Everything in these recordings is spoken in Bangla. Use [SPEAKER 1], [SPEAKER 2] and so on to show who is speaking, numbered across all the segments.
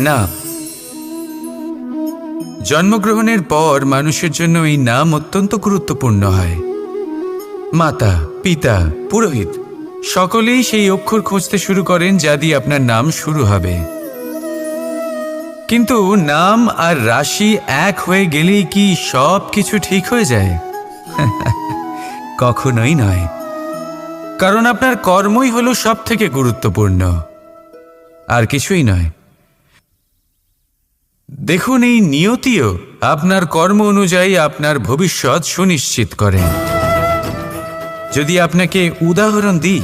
[SPEAKER 1] নাম। জন্মগ্রহণের পর মানুষের জন্য এই নাম অত্যন্ত গুরুত্বপূর্ণ হয়। মাতা, পিতা, পুরোহিত সকলেই সেই অক্ষর খুঁজতে শুরু করেন যা দিয়ে আপনার নাম শুরু হবে। কিন্তু নাম আর রাশি এক হয়ে গেলেই কি সব কিছু ঠিক হয়ে যায়? কখনোই নয়। কারণ আপনার কর্মই হলো সব থেকে গুরুত্বপূর্ণ, আর কিছুই নয়। দেখুন, এই নিয়তিও আপনার কর্ম অনুযায়ী আপনার ভবিষ্যৎ সুনিশ্চিত করে। যদি আপনাকে উদাহরণ দিই,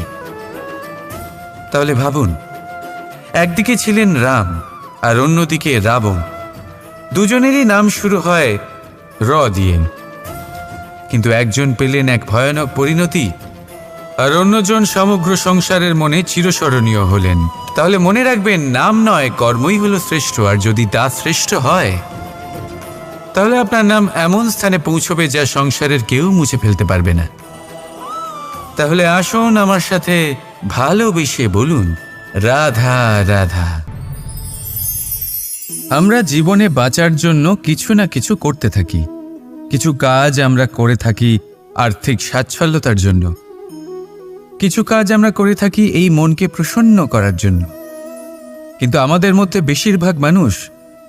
[SPEAKER 1] তাহলে ভাবুন, একদিকে ছিলেন রাম আর অন্যদিকে রাবণ। দুজনেরই নাম শুরু হয় র দিয়ে, কিন্তু একজন পেলেন এক ভয়ানক পরিণতি আর অন্যজন সমগ্র সংসারের মনে চিরস্মরণীয় হলেন। তাহলে মনে রাখবেন, নাম নয়, কর্মই হলো শ্রেষ্ঠ। আর যদি তা শ্রেষ্ঠ হয়, তাহলে আপনার নাম এমন স্থানে পৌঁছবে যা সংসারের কেউ মুছে ফেলতে পারবে না। তাহলে আসুন আমার সাথে ভালোবেসে বলুন, রাধা রাধা। আমরা জীবনে বাঁচার জন্য কিছু না কিছু করতে থাকি। কিছু কাজ আমরা করে থাকি আর্থিক স্বাচ্ছন্দ্যতার জন্য, কিছু কাজ আমরা করে থাকি এই মনকে প্রসন্ন করার জন্য। কিন্তু আমাদের মধ্যে বেশিরভাগ মানুষ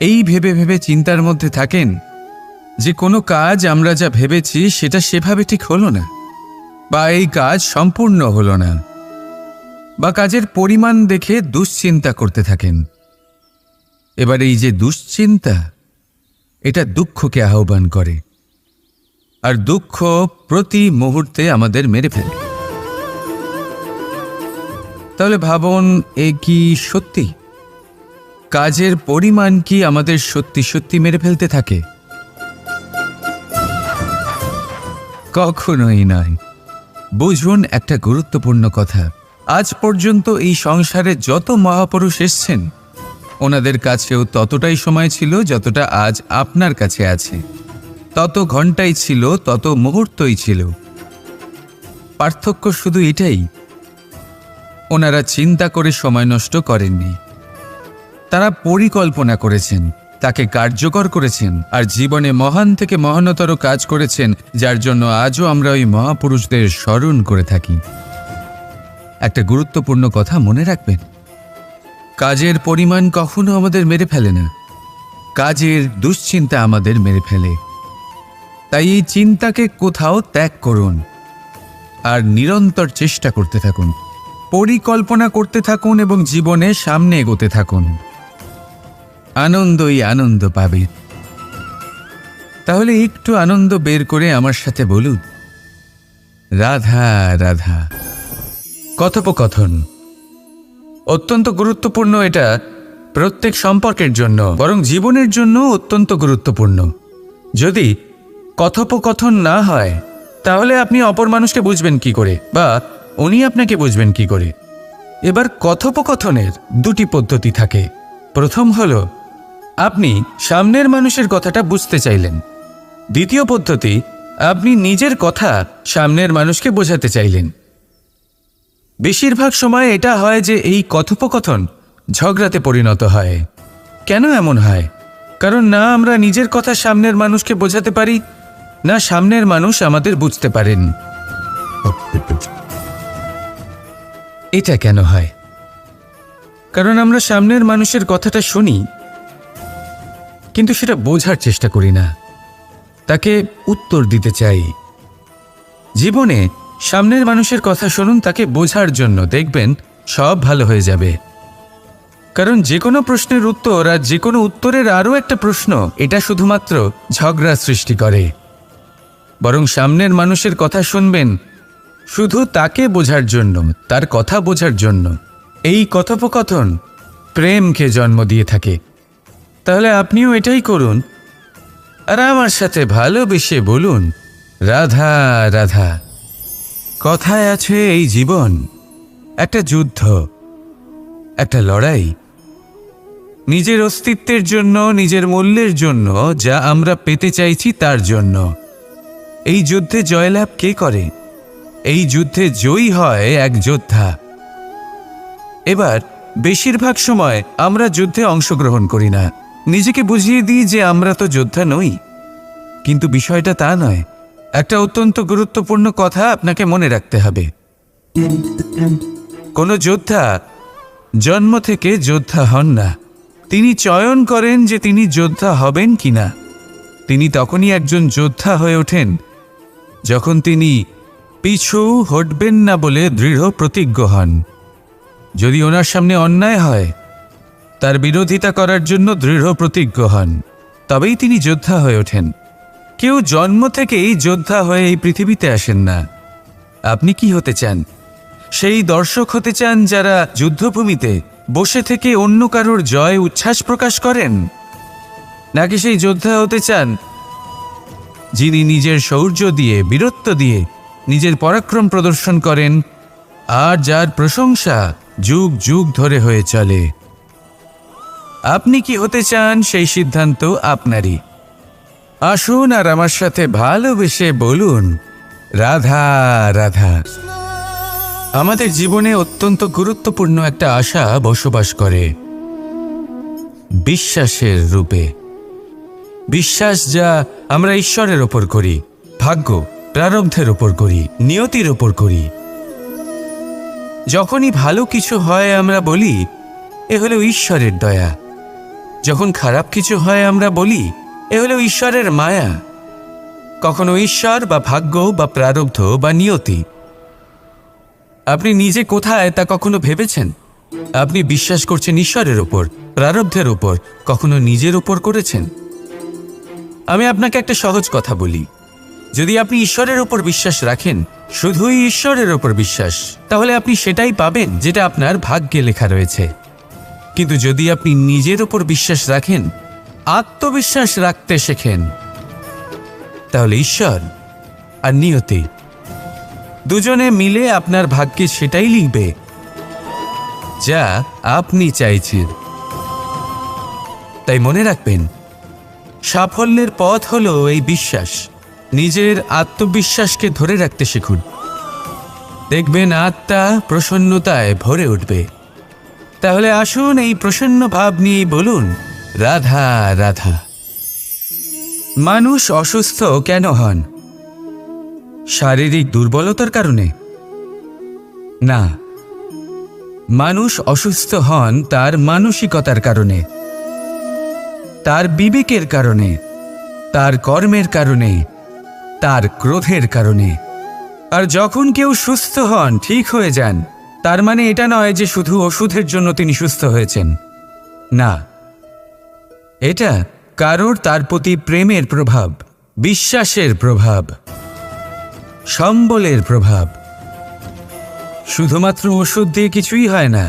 [SPEAKER 1] এই ভেবে ভেবে চিন্তার মধ্যে থাকেন যে কোনো কাজ আমরা যা ভেবেছি সেটা সেভাবে ঠিক হলো না, বা এই কাজ সম্পূর্ণ হলো না, বা কাজের পরিমাণ দেখে দুশ্চিন্তা করতে থাকেন। এবার এই যে দুশ্চিন্তা, এটা দুঃখকে আহ্বান করে, আর দুঃখ প্রতি মুহূর্তে আমাদের মেরে ফেলে। তাহলে ভাবুন, এ কি সত্যি? কাজের পরিমাণ কি আমাদের সত্যি সত্যি মেরে ফেলতে থাকে? কখনোই নয়। বুঝুন একটা গুরুত্বপূর্ণ কথা। আজ পর্যন্ত এই সংসারে যত মহাপুরুষ এসছেন, ওনাদের কাছেও ততটাই সময় ছিল যতটা আজ আপনার কাছে আছে। তত ঘন্টাই ছিল, তত মুহূর্তই ছিল। পার্থক্য শুধু এটাই, ওনারা চিন্তা করে সময় নষ্ট করেননি। তারা পরিকল্পনা করেছেন, তাকে কার্যকর করেছেন, আর জীবনে মহান থেকে মহানতর কাজ করেছেন, যার জন্য আজও আমরা ওই মহাপুরুষদের স্মরণ করে থাকি। একটা গুরুত্বপূর্ণ কথা মনে রাখবেন, কাজের পরিমাণ কখনো আমাদের মেরে ফেলে না, কাজের দুশ্চিন্তা আমাদের মেরে ফেলে। তাই এই চিন্তাকে কোথাও ত্যাগ করুন আর নিরন্তর চেষ্টা করতে থাকুন, পরিকল্পনা করতে থাকুন এবং জীবনে সামনে এগোতে থাকুন। আনন্দই আনন্দ পাবে। তাহলে একটু আনন্দ বের করে আমার সাথে বলুন, রাধা রাধা। কথোপকথন অত্যন্ত গুরুত্বপূর্ণ। এটা প্রত্যেক সম্পর্কের জন্য, বরং জীবনের জন্য অত্যন্ত গুরুত্বপূর্ণ। যদি কথোপকথন না হয়, তাহলে আপনি অপর মানুষকে বুঝবেন কি করে, বা উনি আপনাকে বুঝবেন কি করে? এবার কথোপকথনের দুটি পদ্ধতি থাকে। প্রথম হলো, আপনি সামনের মানুষের কথাটা বুঝতে চাইলেন। দ্বিতীয় পদ্ধতি, আপনি নিজের কথা সামনের মানুষকে বোঝাতে চাইলেন। বেশিরভাগ সময় এটা হয় যে এই কথোপকথন ঝগড়াতে পরিণত হয়। কেন এমন হয়? কারণ না আমরা নিজের কথা সামনের মানুষকে বোঝাতে পারি, না সামনের মানুষ আমাদের বুঝতে পারেন। এটা কেন হয়? কারণ আমরা সামনের মানুষের কথাটা শুনি, কিন্তু সেটা বোঝার চেষ্টা করি না, তাকে উত্তর দিতে চাই। জীবনে সামনের মানুষের কথা শুনুন তাকে বোঝার জন্য, দেখবেন সব ভালো হয়ে যাবে। কারণ যে কোনো প্রশ্নের উত্তর আর যে কোনো উত্তরের আরও একটা প্রশ্ন, এটা শুধুমাত্র ঝগড়া সৃষ্টি করে। বরং সামনের মানুষের কথা শুনবেন শুধু তাকে বোঝার জন্য, তার কথা বোঝার জন্য। এই কথোপকথন প্রেমকে জন্ম দিয়ে থাকে। তাহলে আপনিও এটাই করুন, আর আমার সাথে ভালোবেসে বলুন, রাধা রাধা। কথায় আছে এই জীবন একটা যুদ্ধ, একটা লড়াই। নিজের অস্তিত্বের জন্য, নিজের মূল্যের জন্য, যা আমরা পেতে চাইছি তার জন্য। এই যুদ্ধে জয়লাভ কে করে? এই যুদ্ধে জয়ী হয় এক যোদ্ধা। এবার বেশিরভাগ সময় আমরা যুদ্ধে অংশগ্রহণ করি না, নিজেকে বুঝিয়ে দিই যে আমরা তো যোদ্ধা নই। কিন্তু বিষয়টা তা নয়। একটা অত্যন্ত গুরুত্বপূর্ণ কথা আপনাকে মনে রাখতে হবে। কোনো যোদ্ধা জন্ম থেকে যোদ্ধা হন না, তিনি চয়ন করেন যে তিনি যোদ্ধা হবেন কিনা। তিনি তখনই একজন যোদ্ধা হয়ে ওঠেন যখন তিনি পিছু হটবেন না বলে দৃঢ় প্রতিজ্ঞ হন। যদি ওনার সামনে অন্যায় হয়, তার বিরোধিতা করার জন্য দৃঢ় প্রতিজ্ঞ হন, তবেই তিনি যোদ্ধা হয়ে ওঠেন। কেউ জন্ম থেকেই যোদ্ধা হয়ে এই পৃথিবীতে আসেন না। আপনি কি হতে চান? সেই দর্শক হতে চান যারা যুদ্ধভূমিতে বসে থেকে অন্য কারোর জয় উচ্ছ্বাস প্রকাশ করেন, নাকি সেই যোদ্ধা হতে চান যিনি নিজের শৌর্য দিয়ে, বীরত্ব দিয়ে নিজের পরাক্রম প্রদর্শন করেন আর যার প্রশংসা যুগ যুগ ধরে হয়ে চলে? আপনি কি হতে চান সেই সিদ্ধান্ত আপনারই। আসুন আর আমার সাথে ভালোবেসে বলুন, রাধা রাধা। আমাদের জীবনে অত্যন্ত গুরুত্বপূর্ণ একটা আশা বসবাস করে, বিশ্বাসের রূপে। বিশ্বাস যা আমরা ঈশ্বরের ওপর করি, ভাগ্য, প্রারব্ধের ওপর করি, নিয়তির ওপর করি। যখনই ভালো কিছু হয় আমরা বলি এ হলো ঈশ্বরের দয়া। যখন খারাপ কিছু হয় আমরা বলি এ হলো ঈশ্বরের মায়া। কখনো ঈশ্বর বা ভাগ্য বা প্রারব্ধ বা নিয়তি। আপনি নিজে কোথায় তা কখনো ভেবেছেন? আপনি বিশ্বাস করছেন ঈশ্বরের ওপর, প্রারব্ধের ওপর, কখনো নিজের ওপর করেছেন? আমি আপনাকে একটা সহজ কথা বলি, যদি আপনি ঈশ্বরের ওপর বিশ্বাস রাখেন, শুধুই ঈশ্বরের ওপর বিশ্বাস, তাহলে আপনি সেটাই পাবেন যেটা আপনার ভাগ্যে লেখা রয়েছে। কিন্তু যদি আপনি নিজের ওপর বিশ্বাস রাখেন, আত্মবিশ্বাস রাখতে শেখেন, তাহলে ঈশ্বর আর নিয়তি দুজনে মিলে আপনার ভাগ্যে সেটাই লিখবে যা আপনি চাইছেন। তাই মনে রাখবেন, সাফল্যের পথ হলো এই বিশ্বাস। নিজের আত্মবিশ্বাসকে ধরে রাখতে শিখুন, দেখবেন আত্মা প্রসন্নতায় ভরে উঠবে। তাহলে আসুন এই প্রসন্ন ভাব নিয়ে বলুন, রাধা রাধা। মানুষ অসুস্থ কেন হন? শারীরিক দুর্বলতার কারণে? না, মানুষ অসুস্থ হন তার মানসিকতার কারণে, তার বিবেকের কারণে, তার কর্মের কারণে, তার ক্রোধের কারণে। আর যখন কেউ সুস্থ হন, ঠিক হয়ে যান, তার মানে এটা নয় যে শুধু ওষুধের জন্য তিনি সুস্থ হয়েছেন। না, এটা কারোর তার প্রতি প্রেমের প্রভাব, বিশ্বাসের প্রভাব, সম্বলের প্রভাব। শুধুমাত্র ওষুধ দিয়ে কিছুই হয় না।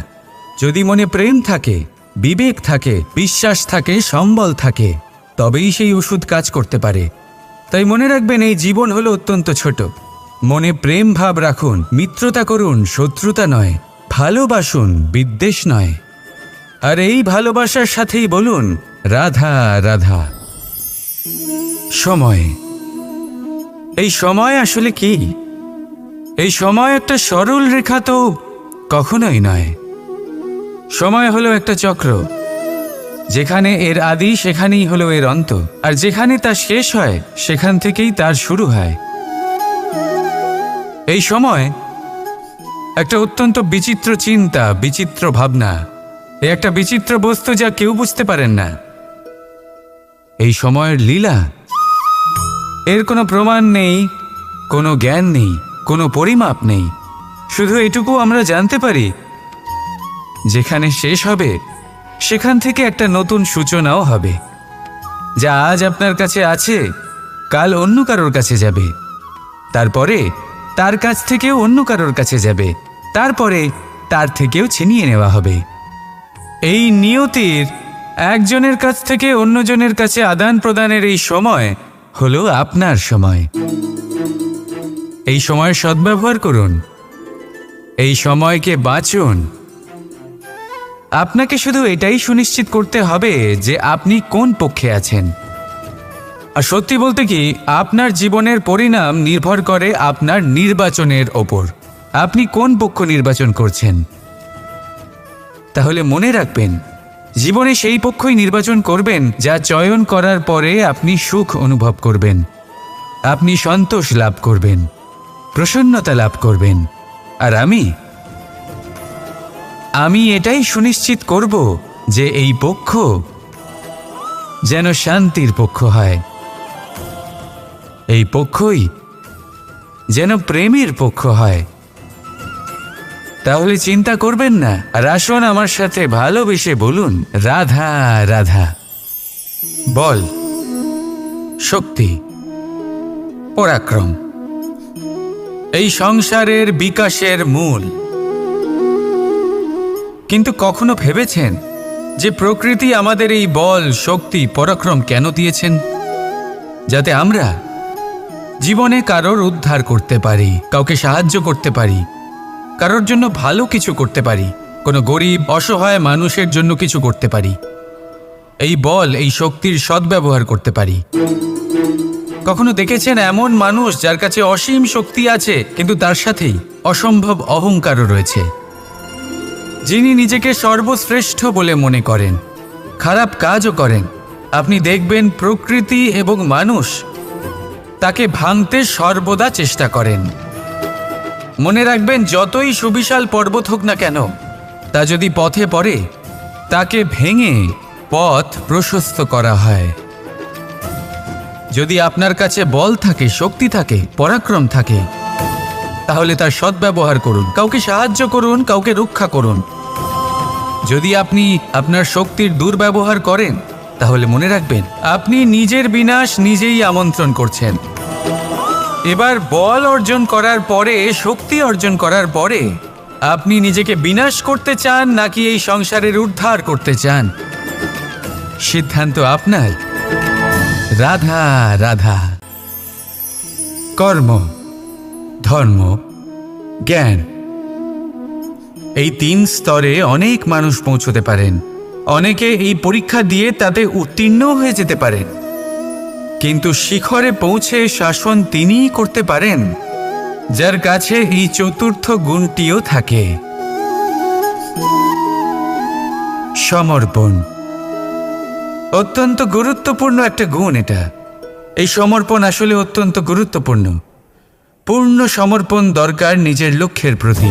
[SPEAKER 1] যদি মনে প্রেম থাকে, বিবেক থাকে, বিশ্বাস থাকে, সম্বল থাকে, তবেই সেই ওষুধ কাজ করতে পারে। তাই মনে রাখবেন, এই জীবন হলো অত্যন্ত ছোট। মনে প্রেম ভাব রাখুন, মিত্রতা করুন, শত্রুতা নয়। ভালোবাসুন, বিদ্বেষ নয়। আর এই ভালোবাসার সাথেই বলুন, রাধা রাধা। সময়। এই সময় আসলে কি? এই সময় একটা সরল রেখা তো কখনোই নয়। সময় হলো একটা চক্র, যেখানে এর আদি সেখানেই হলো এর অন্ত, আর যেখানে তা শেষ হয় সেখান থেকেই তার শুরু হয়। এই সময় একটা অত্যন্ত বিচিত্র চিন্তা, বিচিত্র ভাবনা, এ একটা বিচিত্র বস্তু যা কেউ বুঝতে পারেন না। এই সময়ের লীলা, এর কোনো প্রমাণ নেই, কোনো জ্ঞান নেই, কোনো পরিমাপ নেই। শুধু এটুকু আমরা জানতে পারি, যেখানে শেষ হবে সেখান থেকে একটা নতুন সূচনাও হবে। যা আজ আপনার কাছে আছে, কাল অন্য কারোর কাছে যাবে, তারপরে তার কাছ থেকেও অন্য কারোর কাছে যাবে, তারপরে তার থেকেও ছিনিয়ে নেওয়া হবে। এই নিয়তির একজনের কাছ থেকে অন্যজনের কাছে আদান প্রদানের এই সময় হলো আপনার সময়। এই সময়ের সদ্ব্যবহার করুন, এই সময়কে বাঁচুন। আপনাকে শুধু এটাই সুনিশ্চিত করতে হবে যে আপনি কোন পক্ষে আছেন। আর সত্যি বলতে কি, আপনার জীবনের পরিণাম নির্ভর করে আপনার নির্বাচনের ওপর। আপনি কোন পক্ষ নির্বাচন করছেন। তাহলে মনে রাখবেন, জীবনে সেই পক্ষই নির্বাচন করবেন যা চয়ন করার পরে আপনি সুখ অনুভব করবেন, আপনি সন্তোষ লাভ করবেন, প্রসন্নতা লাভ করবেন। আর আমি এটাই সুনিশ্চিত করব যে এই পক্ষ যেন শান্তির পক্ষ হয়, এই পক্ষই যেন প্রেমের পক্ষ হয়। তাহলে চিন্তা করবেন না, আর আসুন আমার সাথে ভালোবেসে বলুন, রাধা রাধা। বল, শক্তি, পরাক্রম এই সংসারের বিকাশের মূল। কিন্তু কখনো ভেবেছেন যে প্রকৃতি আমাদের এই বল, শক্তি, পরাক্রম কেন দিয়েছেন? যাতে আমরা জীবনে কারোর উদ্ধার করতে পারি, কাউকে সাহায্য করতে পারি, কারোর জন্য ভালো কিছু করতে পারি, কোনো গরিব অসহায় মানুষের জন্য কিছু করতে পারি, এই বল, এই শক্তির সদ্ব্যবহার করতে পারি। কখনো দেখেছেন এমন মানুষ যার কাছে অসীম শক্তি আছে, কিন্তু তার সাথেই অসম্ভব অহংকারও রয়েছে, যিনি নিজেকে সর্বশ্রেষ্ঠ বলে মনে করেন, খারাপ কাজও করেন। আপনি দেখবেন প্রকৃতি এবং মানুষ তাকে ভাঙতে সর্বদা চেষ্টা করেন। মনে রাখবেন, যতই সুবিশাল পর্বত হোক না কেন, তা যদি পথে পড়ে তাকে ভেঙে পথ প্রশস্ত করা হয়। যদি আপনার কাছে বল থাকে, শক্তি থাকে, পরাক্রম থাকে, তাহলে তার সদ্ব্যবহার করুন, কাউকে সাহায্য করুন, কাউকে রক্ষা করুন। যদি আপনি আপনার শক্তির দুর্ব্যবহার করেন, তাহলে মনে রাখবেন আপনি নিজের বিনাশ নিজেই আমন্ত্রণ করছেন। এবার বল অর্জন করার পরে, শক্তি অর্জন করার পরে আপনি নিজেকে বিনাশ করতে চান নাকি এই সংসারের উদ্ধার করতে চান, সিদ্ধান্ত আপনার। রাধা রাধা। কর্ম, ধর্ম, জ্ঞান এই 3 স্তরে অনেক মানুষ পৌঁছতে পারেন। অনেকে এই পরীক্ষা দিয়ে তাতে উত্তীর্ণ হয়ে যেতে পারেন, কিন্তু শিখরে পৌঁছে শাসন তিনিই করতে পারেন যার কাছে এই চতুর্থ গুণটিও থাকে, সমর্পণ। অত্যন্ত গুরুত্বপূর্ণ একটা গুণ এটা। এই সমর্পণ আসলে অত্যন্ত গুরুত্বপূর্ণ। পূর্ণ সমর্পণ দরকার নিজের লক্ষ্যের প্রতি,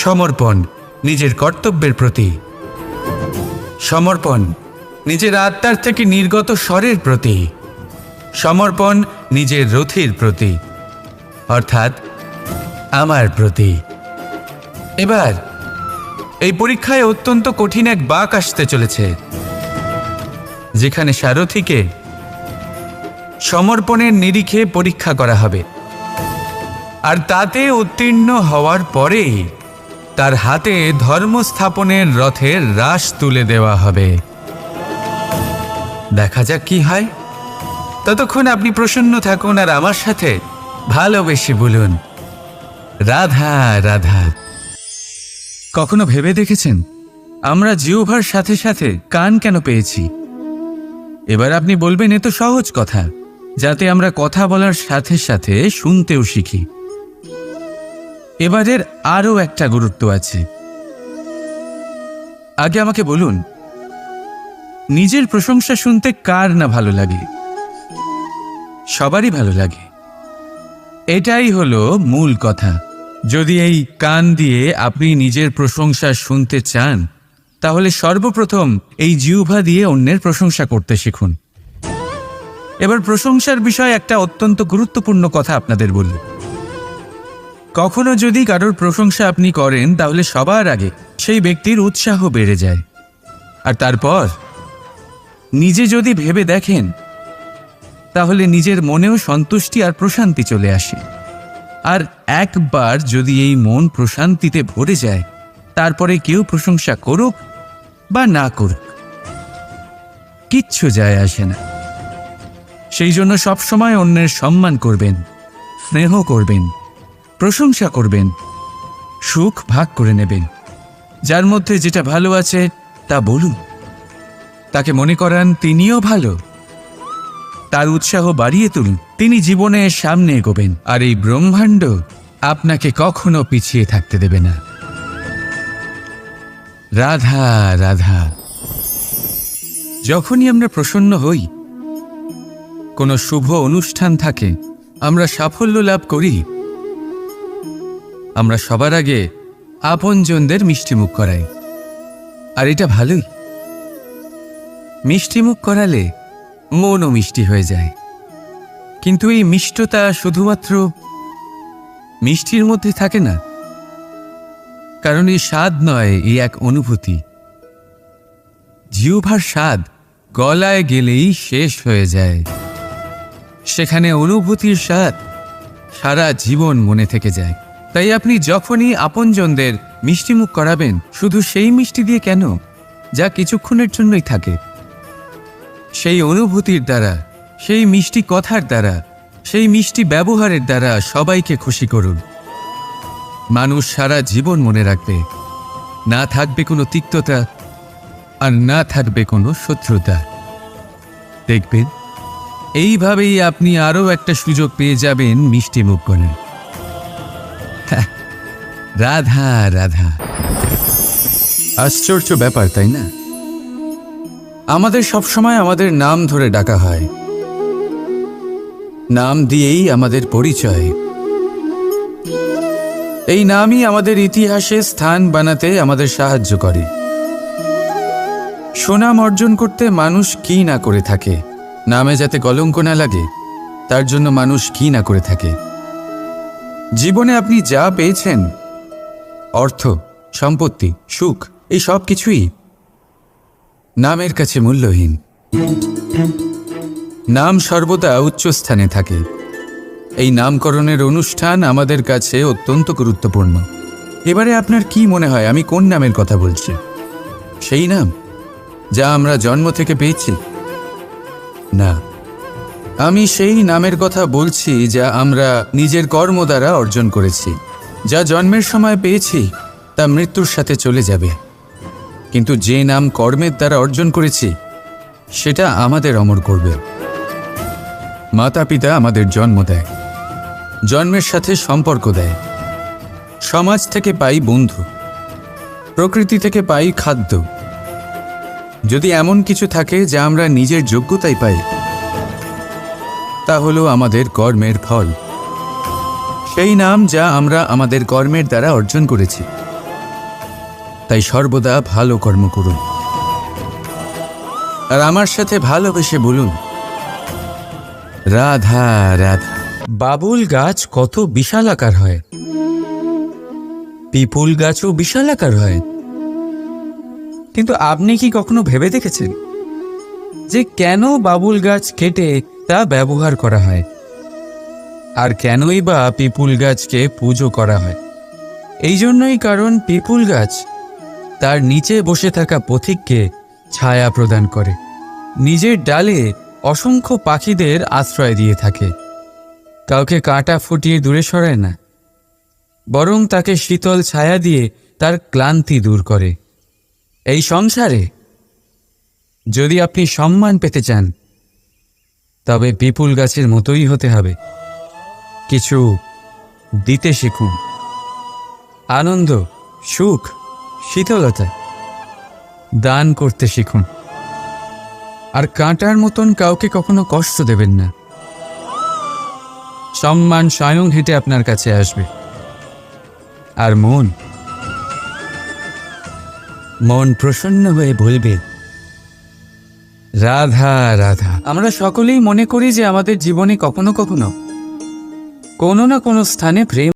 [SPEAKER 1] সমর্পণ নিজের কর্তব্যের প্রতি, সমর্পণ নিজের আত্মার থেকে নির্গত স্বরের প্রতি, সমর্পণ নিজের রথির প্রতি, অর্থাৎ আমার প্রতি। এবার এই পরীক্ষায় অত্যন্ত কঠিন এক বাঁক আসতে চলেছে, যেখানে সারথীকে সমর্পণের নিরিখে পরীক্ষা করা হবে, আর তাতে উত্তীর্ণ হওয়ার পরেই তার হাতে ধর্ম স্থাপনের রথের রাশ তুলে দেওয়া হবে। দেখা যাক কি হয়। ততক্ষণ আপনি প্রসন্ন থাকুন আর আমার সাথে ভালোবেসে বলুন, রাধা রাধা। কখনো ভেবে দেখেছেন আমরা জিহ্বার সাথে সাথে কান কেন পেয়েছি? এবার আপনি বলবেন, এ তো সহজ কথা, যাতে আমরা কথা বলার সাথে সাথে শুনতেও শিখি। এবারের আরও একটা গুরুত্ব আছে। আগে আমাকে বলুন, নিজের প্রশংসা শুনতে কার না ভালো লাগে? সবারই ভালো লাগে। এটাই হলো মূল কথা। যদি এই কান দিয়ে আপনি নিজের প্রশংসা শুনতে চান, তাহলে সর্বপ্রথম এই জিহ্বা দিয়ে অন্যের প্রশংসা করতে শিখুন। এবার প্রশংসার বিষয় একটা অত্যন্ত গুরুত্বপূর্ণ কথা আপনাদের বলব। কখনো যদি কারোর প্রশংসা আপনি করেন, তাহলে সবার আগে সেই ব্যক্তির উৎসাহ বেড়ে যায়, আর তারপর নিজে যদি ভেবে দেখেন, তাহলে নিজের মনেও সন্তুষ্টি আর প্রশান্তি চলে আসে। আর একবার যদি এই মন প্রশান্তিতে ভরে যায়, তারপরে কেউ প্রশংসা করুক বা না করুক, কিচ্ছু যায় আসে না। সেই জন্য সবসময় অন্যের সম্মান করবেন, স্নেহ করবেন, প্রশংসা করবেন, সুখ ভাগ করে নেবেন। যার মধ্যে যেটা ভালো আছে তা বলুন, তাকে মনে করান তিনিও ভালো, তার উৎসাহ বাড়িয়ে তুলুন। তিনি জীবনে সামনে এগোবেন, আর এই ব্রহ্মাণ্ড আপনাকে কখনো পিছিয়ে থাকতে দেবে না। রাধা রাধা। যখনই আমরা প্রসন্ন হই, কোনো শুভ অনুষ্ঠান থাকে, আমরা সাফল্য লাভ করি, আমরা সবার আগে আপনজনদের মিষ্টিমুখ করাই। আর এটা ভালোই। মিষ্টিমুখ করালে মনও মিষ্টি হয়ে যায়। কিন্তু এই মিষ্টতা শুধুমাত্র মিষ্টির মধ্যে থাকে না, কারণ এই স্বাদ নয়, এই এক অনুভূতি। জিহ্বার স্বাদ গলায় গেলেই শেষ হয়ে যায়, সেখানে অনুভূতির স্বাদ সারা জীবন মনে থেকে যায়। তাই আপনি যখনই আপনজনদের মিষ্টিমুখ করাবেন, শুধু সেই মিষ্টি দিয়ে কেন, যা কিছুক্ষণের জন্যই থাকে, সেই অনুভূতির দ্বারা, সেই মিষ্টি কথার দ্বারা, সেই মিষ্টি ব্যবহারের দ্বারা সবাইকে খুশি করুন। মানুষ সারা জীবন মনে রাখবে, না থাকবে কোনো তিক্ততা, আর না থাকবে কোনো শত্রুতা। দেখবেন এইভাবেই আপনি আরও একটা সুযোগ পেয়ে যাবেন মিষ্টি মুখ করার। রাধা রাধা। আশ্চর্য ব্যাপার, তাই না? আমাদের সবসময় আমাদের নাম ধরে ডাকা হয়, নাম দিয়েই আমাদের পরিচয়। এই নামই আমাদের ইতিহাসে স্থান বানাতে আমাদের সাহায্য করে। সুনাম অর্জন করতে মানুষ কি না করে থাকে, নামে যাতে কলঙ্ক না লাগে তার জন্য মানুষ কি না করে থাকে। জীবনে আপনি যা পেয়েছেন, অর্থ, সম্পত্তি, সুখ, এই সব কিছুই নামের কাছে মূল্যহীন। নাম সর্বদা উচ্চস্থানে থাকে। এই নামকরণের অনুষ্ঠান আমাদের কাছে অত্যন্ত গুরুত্বপূর্ণ। এবারে আপনার কি মনে হয় আমি কোন নামের কথা বলছি? সেই নাম যা আমরা জন্ম থেকে পেয়েছি? না, আমি সেই নামের কথা বলছি যা আমরা নিজের কর্ম দ্বারা অর্জন করেছি। যা জন্মের সময় পেয়েছি তা মৃত্যুর সাথে চলে যাবে, কিন্তু যে নাম কর্মের দ্বারা অর্জন করেছি সেটা আমাদের অমর করবে। মাতা পিতা আমাদের জন্ম দেয়, জন্মের সাথে সম্পর্ক দেয়, সমাজ থেকে পাই বন্ধু, প্রকৃতি থেকে পাই খাদ্য। যদি এমন কিছু থাকে যা আমরা নিজের যোগ্যতায় পাই, তা হলো আমাদের কর্মের ফল, সেই নাম যা আমরা আমাদের কর্মের দ্বারা অর্জন করেছি। তাই সর্বদা ভালো কর্ম করুন, আর আমার সাথে ভালোবেসে বলুন রাধা রাধা। বাবুল গাছ কত বিশাল আকার হয়, পিপুল গাছও বিশাল আকার হয়। কিন্তু আপনি কি কখনো ভেবে দেখেছেন যে কেন বাবুল গাছ কেটে তা ব্যবহার করা হয়, আর কেনই বা পিপুল গাছকে পুজো করা হয়? এই জন্যই, কারণ পিপুল গাছ তার নিচে বসে থাকা পথিককে ছায়া প্রদান করে, নিজের ডালে অসংখ্য পাখিদের আশ্রয় দিয়ে থাকে, কাউকে কাঁটা ফুটিয়ে দূরে সরায় না, বরং তাকে শীতল ছায়া দিয়ে তার ক্লান্তি দূর করে। এই সংসারে যদি আপনি সম্মান পেতে চান, তবে পিপুল গাছের মতোই হতে হবে। কিছু দিতে শিখুন, আনন্দ, সুখ, শীতলতা দান করতে শিখুন, আর কাঁটার মতন কাউকে কখনো কষ্ট দেবেন না। সম্মান স্বয়ং হেঁটে আপনার কাছে আসবে। আর মন প্রসন্ন হয়ে বলবে রাধা রাধা। আমরা সকলেই মনে করি যে আমাদের জীবনে কখনো কখনো কোনো না কোনো স্থানে প্রেম